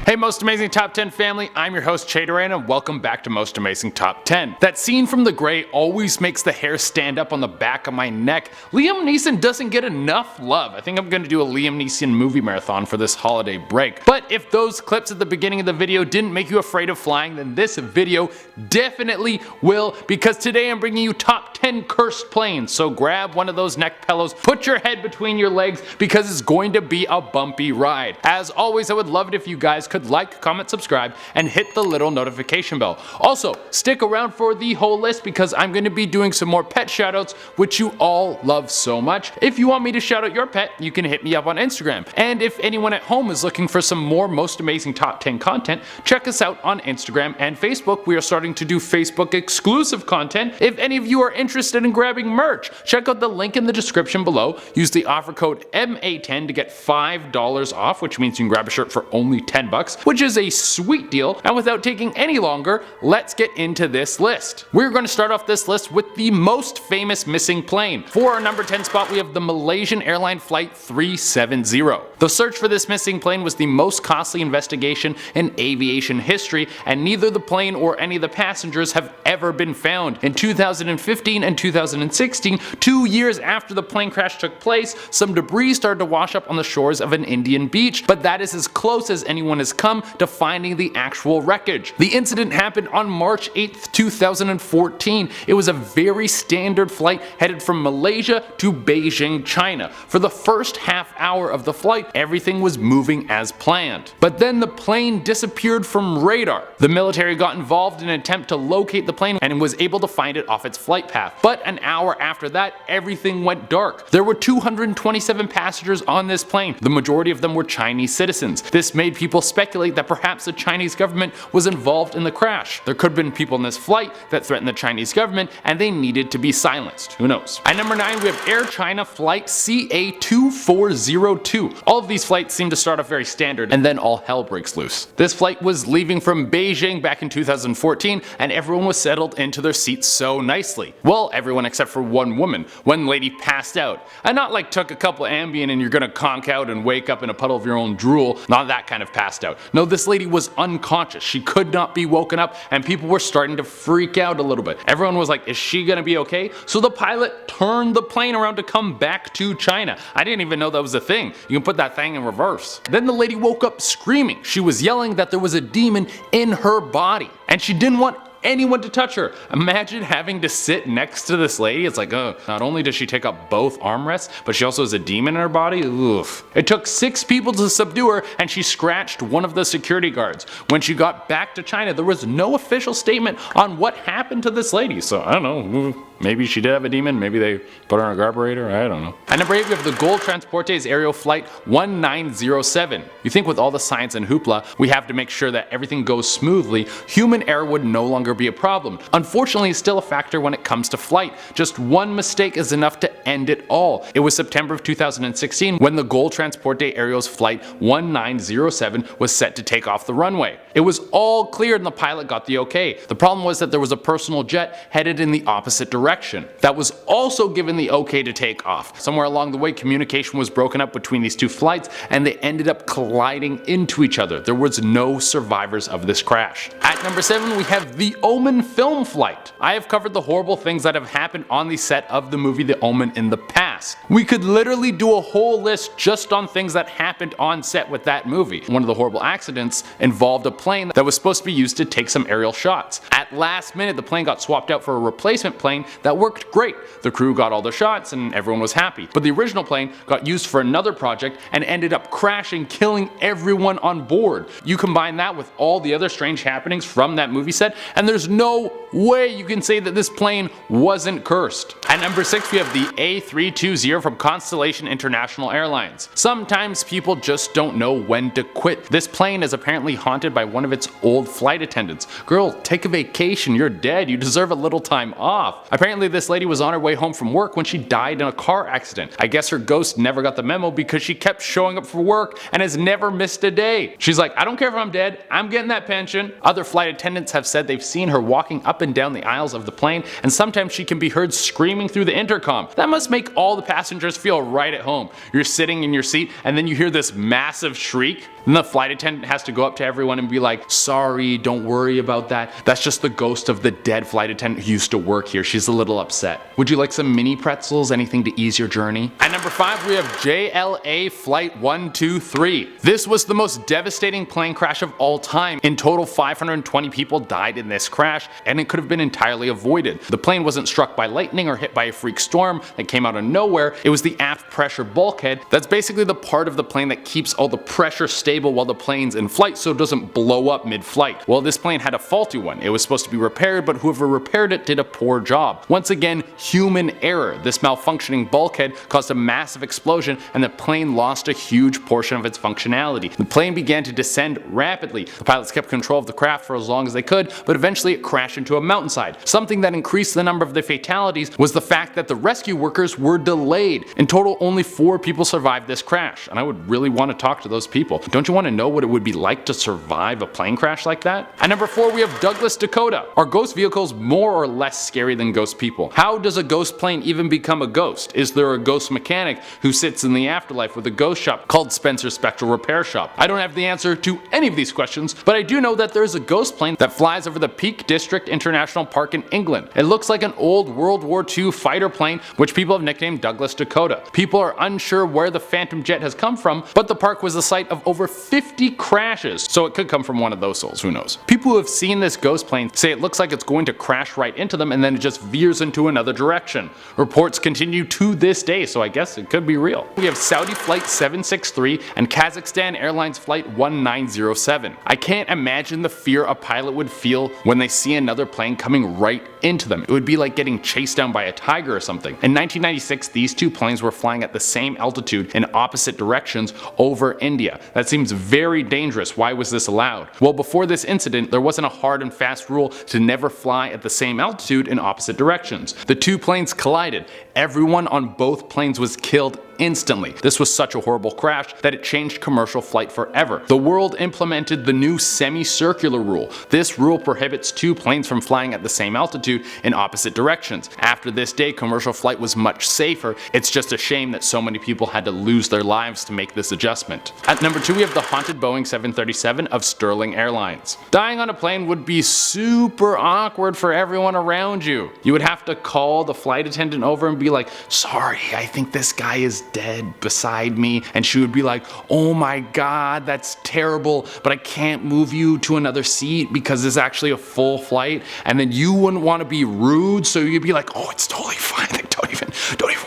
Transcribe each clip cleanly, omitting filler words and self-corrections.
Hey Most Amazing Top 10 family, I'm your host Chaderan and welcome back to Most Amazing Top 10. That scene from The Grey always makes the hair stand up on the back of my neck. Liam Neeson doesn't get enough love. I think I'm going to do a Liam Neeson movie marathon for this holiday break. But if those clips at the beginning of the video didn't make you afraid of flying, then this video definitely will, because today I'm bringing you top 10 cursed planes. So grab one of those neck pillows, put your head between your legs, because it's going to be a bumpy ride. As always, I would love it if you guys could like, comment, subscribe, and hit the little notification bell. Also, stick around for the whole list because I'm going to be doing some more pet shoutouts, which you all love so much. If you want me to shout out your pet, you can hit me up on Instagram. And if anyone at home is looking for some more Most Amazing Top 10 content, check us out on Instagram and Facebook. We are starting to do Facebook exclusive content. If any of you are interested in grabbing merch, check out the link in the description below. Use the offer code MA10 to get $5 off, which means you can grab a shirt for only 10 bucks, which is a sweet deal. And without taking any longer, let's get into this list. We're going to start off this list with the most famous missing plane. For our number 10 spot, we have the Malaysian Airlines Flight 370. The search for this missing plane was the most costly investigation in aviation history, and neither the plane or any of the passengers have ever been found. In 2015 and 2016, 2 years after the plane crash took place, some debris started to wash up on the shores of an Indian beach, but that is as close as anyone has come to finding the actual wreckage. The incident happened on March 8th, 2014. It was a very standard flight headed from Malaysia to Beijing, China. For the first half hour of the flight, everything was moving as planned. But then the plane disappeared from radar. The military got involved in an attempt to locate the plane and was able to find it off its flight path. But an hour after that, everything went dark. There were 227 passengers on this plane. The majority of them were Chinese citizens. This made people speculate that perhaps the Chinese government was involved in the crash. There could have been people in this flight that threatened the Chinese government and they needed to be silenced. Who knows? At number 9, we have Air China Flight CA2402. All of these flights seem to start off very standard and then all hell breaks loose. This flight was leaving from Beijing back in 2014 and everyone was settled into their seats so nicely. Well, everyone except for one woman. One lady passed out. And not like took a couple Ambien and you're gonna conk out and wake up in a puddle of your own drool. Not that kind of passed out. No, this lady was unconscious. She could not be woken up and people were starting to freak out a little bit. Everyone was like, is she gonna be okay? So the pilot turned the plane around to come back to China. I didn't even know that was a thing. You can put that thing in reverse. Then the lady woke up screaming. She was yelling that there was a demon in her body and she didn't want anyone to touch her. Imagine having to sit next to this lady. It's like, oh, not only does she take up both armrests, but she also has a demon in her body. Oof. It took 6 people to subdue her and she scratched one of the security guards. When she got back to China, there was no official statement on what happened to this lady. So I don't know, maybe she did have a demon, maybe they put her on a carburetor, I don't know. At number 8, we have the Gol Transportes Aerial Flight 1907. You think with all the science and hoopla, we have to make sure that everything goes smoothly, human error would no longer be a problem. Unfortunately, it's still a factor when it comes to flight. Just one mistake is enough to end it all. It was September of 2016 when the Gol Transportes Aerials Flight 1907 was set to take off the runway. It was all cleared and the pilot got the okay. The problem was that there was a personal jet headed in the opposite direction that was also given the okay to take off. Somewhere along the way, communication was broken up between these two flights and they ended up colliding into each other. There was no survivors of this crash. At number 7, we have the OMEN film flight. I have covered the horrible things that have happened on the set of the movie The Omen in the past. We could literally do a whole list just on things that happened on set with that movie. One of the horrible accidents involved a plane that was supposed to be used to take some aerial shots. At last minute, the plane got swapped out for a replacement plane that worked great. The crew got all the shots and everyone was happy. But the original plane got used for another project and ended up crashing, killing everyone on board. You combine that with all the other strange happenings from that movie set and there's no way you can say that this plane wasn't cursed. At number 6, we have the A320 from Constellation International Airlines. Sometimes people just don't know when to quit. This plane is apparently haunted by one of its old flight attendants. Girl, take a vacation, you're dead, you deserve a little time off. Apparently this lady was on her way home from work when she died in a car accident. I guess her ghost never got the memo because she kept showing up for work and has never missed a day. She's like, I don't care if I'm dead, I'm getting that pension. Other flight attendants have said they've seen her walking up and down the aisles of the plane and sometimes she can be heard screaming through the intercom. That must make all the passengers feel right at home. You're sitting in your seat and then you hear this massive shriek. And the flight attendant has to go up to everyone and be like, sorry, don't worry about that. That's just the ghost of the dead flight attendant who used to work here. She's a little upset. Would you like some mini pretzels? Anything to ease your journey? At number 5, we have JAL Flight 123. This was the most devastating plane crash of all time. In total, 520 people died in this crash, and it could have been entirely avoided. The plane wasn't struck by lightning or hit by a freak storm that came out of nowhere. It was the aft pressure bulkhead. That's basically the part of the plane that keeps all the pressure stable while the plane's in flight so it doesn't blow up mid-flight. Well, this plane had a faulty one. It was supposed to be repaired, but whoever repaired it did a poor job. Once again, human error. This malfunctioning bulkhead caused a massive explosion and the plane lost a huge portion of its functionality. The plane began to descend rapidly. The pilots kept control of the craft for as long as they could, but eventually it crashed into a mountainside. Something that increased the number of the fatalities was the fact that the rescue workers were delayed. In total, only 4 people survived this crash, and I would really want to talk to those people. Don't you want to know what it would be like to survive a plane crash like that? At number 4, we have Douglas Dakota. Are ghost vehicles more or less scary than ghost people? How does a ghost plane even become a ghost? Is there a ghost mechanic who sits in the afterlife with a ghost shop called Spencer's Spectral Repair Shop? I don't have the answer to any of these questions, but I do know that there's a ghost plane that flies over the Peak District International Park in England. It looks like an old World War II fighter plane, which people have nicknamed Douglas Dakota. People are unsure where the Phantom Jet has come from, but the park was the site of over 50 crashes, so it could come from one of those souls, who knows. People who have seen this ghost plane say it looks like it's going to crash right into them and then it just veers into another direction. Reports continue to this day, so I guess it could be real. We have Saudi Flight 763 and Kazakhstan Airlines Flight 1907. I can't imagine the fear a pilot would feel when they see another plane coming right into them. It would be like getting chased down by a tiger or something. In 1996, these two planes were flying at the same altitude in opposite directions over India. That seems very dangerous. Why was this allowed? Well, before this incident, there wasn't a hard and fast rule to never fly at the same altitude in opposite directions. The two planes collided. Everyone on both planes was killed instantly. This was such a horrible crash that it changed commercial flight forever. The world implemented the new semicircular rule. This rule prohibits two planes from flying at the same altitude in opposite directions. After this day, commercial flight was much safer. It's just a shame that so many people had to lose their lives to make this adjustment. At number 2, we have the haunted Boeing 737 of Sterling Airlines. Dying on a plane would be super awkward for everyone around you. You would have to call the flight attendant over and be like, sorry, I think this guy is dead beside me, and she would be like, oh my god, that's terrible, but I can't move you to another seat because it's actually a full flight. And then you wouldn't want to be rude, so you'd be like, oh, it's totally fine, like, don't even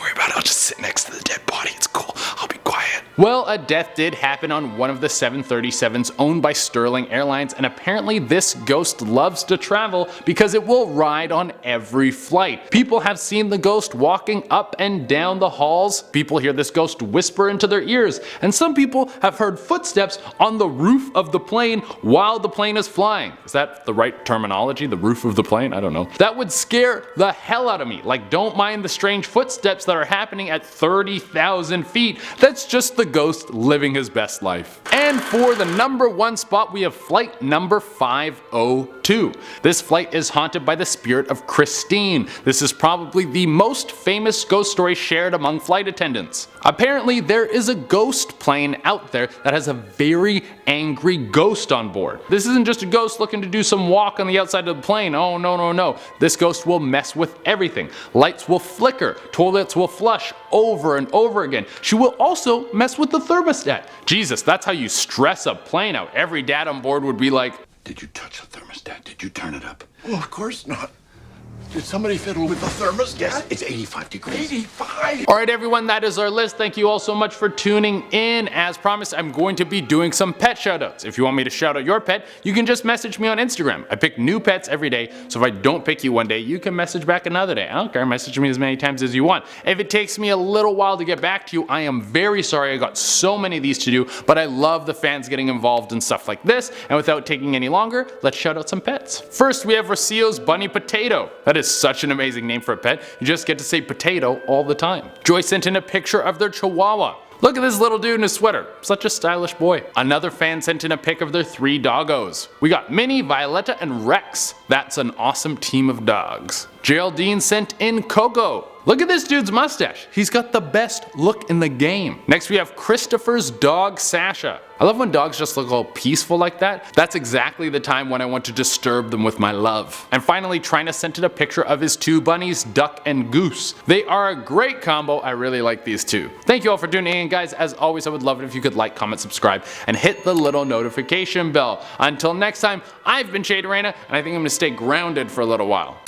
worry about it, I'll just sit next to the dead body, it's cool, I'll be quiet. Well, a death did happen on one of the 737s owned by Sterling Airlines, and apparently this ghost loves to travel because it will ride on every flight. People have seen the ghost walking up and down the halls. People hear this ghost whisper into their ears, and some people have heard footsteps on the roof of the plane while the plane is flying. Is that the right terminology? The roof of the plane? I don't know. That would scare the hell out of me. Like, don't mind the strange footsteps that are happening at 30,000 feet. That's just the ghost living his best life. And for the number 1 spot, we have flight number 502. This flight is haunted by the spirit of Christine. This is probably the most famous ghost story shared among flight attendants. Apparently, there is a ghost plane out there that has a very angry ghost on board. This isn't just a ghost looking to do some walk on the outside of the plane. Oh no, no, no. This ghost will mess with everything. Lights will flicker, toilets will flush over and over again. She will also mess with the thermostat. Jesus, that's how you stress a plane out. Every dad on board would be like, did you touch the thermostat? Did you turn it up? Well, of course not. Did somebody fiddle with the thermostat? Yes, it's 85 degrees. 85! Alright everyone, that is our list. Thank you all so much for tuning in. As promised, I'm going to be doing some pet shoutouts. If you want me to shout out your pet, you can just message me on Instagram. I pick new pets every day, so if I don't pick you one day, you can message back another day. I don't care, message me as many times as you want. If it takes me a little while to get back to you, I am very sorry. I got so many of these to do, but I love the fans getting involved in stuff like this, and without taking any longer, let's shout out some pets. First, we have Rocio's Bunny Potato. That is such an amazing name for a pet. You just get to say potato all the time. Joy sent in a picture of their Chihuahua. Look at this little dude in his sweater. Such a stylish boy. Another fan sent in a pic of their 3 doggos. We got Minnie, Violetta, and Rex. That's an awesome team of dogs. JL Dean sent in Coco. Look at this dude's mustache. He's got the best look in the game. Next we have Christopher's dog Sasha. I love when dogs just look all peaceful like that. That's exactly the time when I want to disturb them with my love. And finally, Trina sent in a picture of his two bunnies, Duck and Goose. They are a great combo. I really like these two. Thank you all for tuning in, guys. As always, I would love it if you could like, comment, subscribe, and hit the little notification bell. Until next time, I've been Shade Arena, and I think I'm gonna stay grounded for a little while.